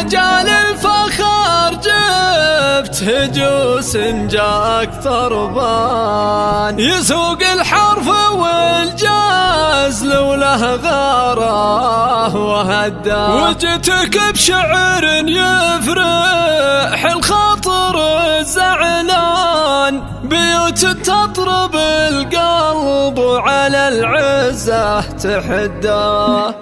جال الفخر جبت هجوس جاك ثربان، يسوق الحرف والجاز لوله غاره وهداه، وجتك بشعر يفرح الخاطر الزعلان، بيوت تطرب القلب وعلى العزة تحداه.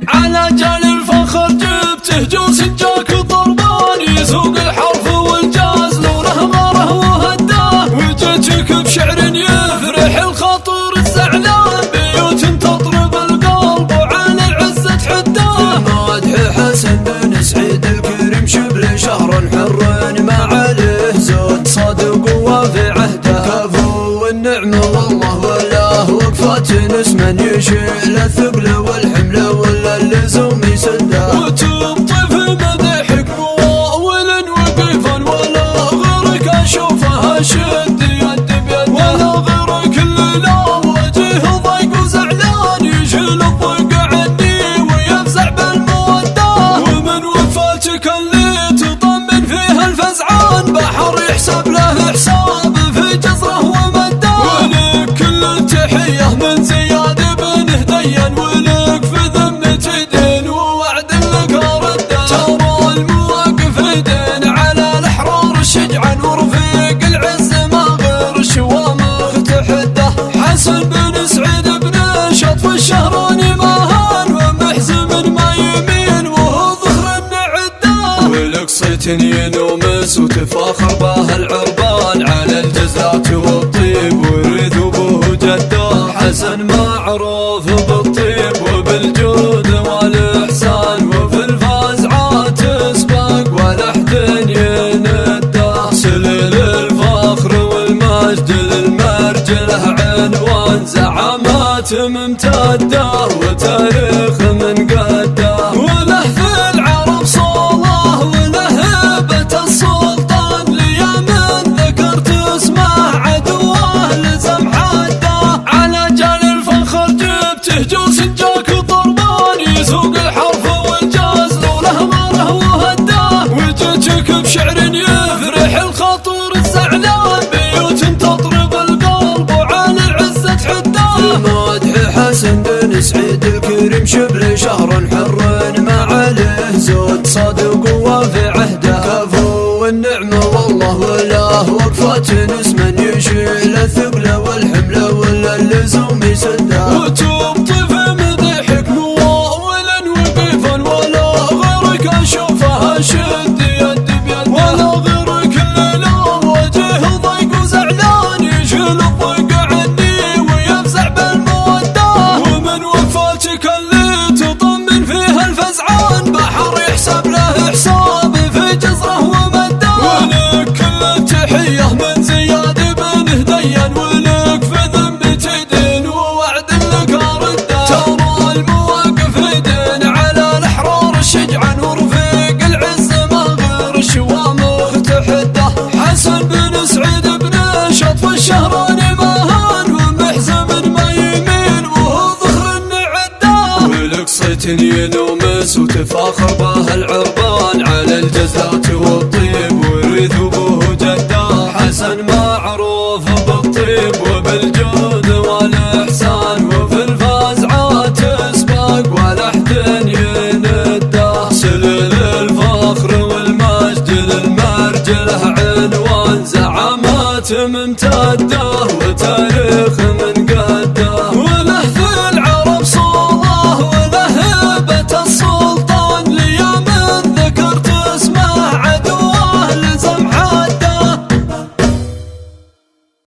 على جال الفخر جبت هجوس جاك ضربان، يسوق الحرف والجاز لونه غاره وهداه، وجتك بشعر يفرح الخاطر الزعلان، بيوت تطرب القلب وعلى العزة تحداه. مدح حسن بن سعيد الكريم شبل شهر حر ما عليه زود، صادق وفي عهده كفو والنعمة والله وله وقفات اسما يشيل الثقل والحمل ولا اللزوم يسده، وتبطي في مدحك مواول وقيفا ولا غيرك اشوفها شد يد بيد، ولا غيرك اللي له وجه ضيق وزعلان يشيل الضيق عني ويفزع بالموده، ومن وفاتك اللي تطمن فيها الفزعان بحر يحسب له حساب في جزره ومده، ولك كل التحيه من زياد بن هديان، ولك في ذمتي دين ووعد لك ارده، ترى المواقف دين على الاحرار الشجعان، ورفيق العز ما غير شوامخ تحده، حسن بن سعيد بن شطف الشهراني ما هان، ومحزم ما يمين وهو ظهر النعده، ولك صيت ينومس وتفاخر به العربان، على الجزات والطيب ويرث به جده، حسن معروف بالطيب وبالجود والإحسان، وفي الفزعات تسبق ولا أحد ينده، سلل الفخر والمجد للمرجله عنوان، زعامات ممتده وتاريخ من قده، وله في العرب صوله وله هبة السلطان، ليمن ذكرت اسمه عدوه لزم حده، على جال الفخر جبت هجوس جاك ضربان، يسوق الحرف والجاز لوله غاره وهداه، وجتك بشعر يفرح الخاطر الزعلان، بيوت تطرب القلب وعلى العزة تحداه. مدح حسن بن سعيد الكريم شبل شهر حر ما عليه زود، صادق وفي عهده كفو والنعمة والله وله وقفات اسما يشيل الثقل والحمل ولا اللزوم يسده، وتبطي في مدحك مواولا وقيفا ولا غيرك اشوفها شد يد بيد، ولا غيرك اللي له وجه ضيق وزعلان يشيل الضيق عني ويفزع بالموده، ومن وفاتك اللي تطمن فيها الفزعان بحر يحسب له حساب في جزره ومده، ولك كل التحيه من زياد بن هديان، ولك في ذمتي دين ووعد لك ارده، ترى المواقف دين على الاحرار الشجعان، ورفيق العز ما غير شوامخ تحده، حسن بن سعيد بن شطف الشهراني ما هان، ومحزم ما يمين وهو ظهر النعده، ولك صيت ينومس وتفاخر به العربان، على الجزات والطيب ويرث به جده، حسن معروف بالطيب وبالجود والإحسان، وفي الفزعات تسبق ولا أحد ينده، سلل الفخر والمجد للمرجله عنوان، زعامات ممتده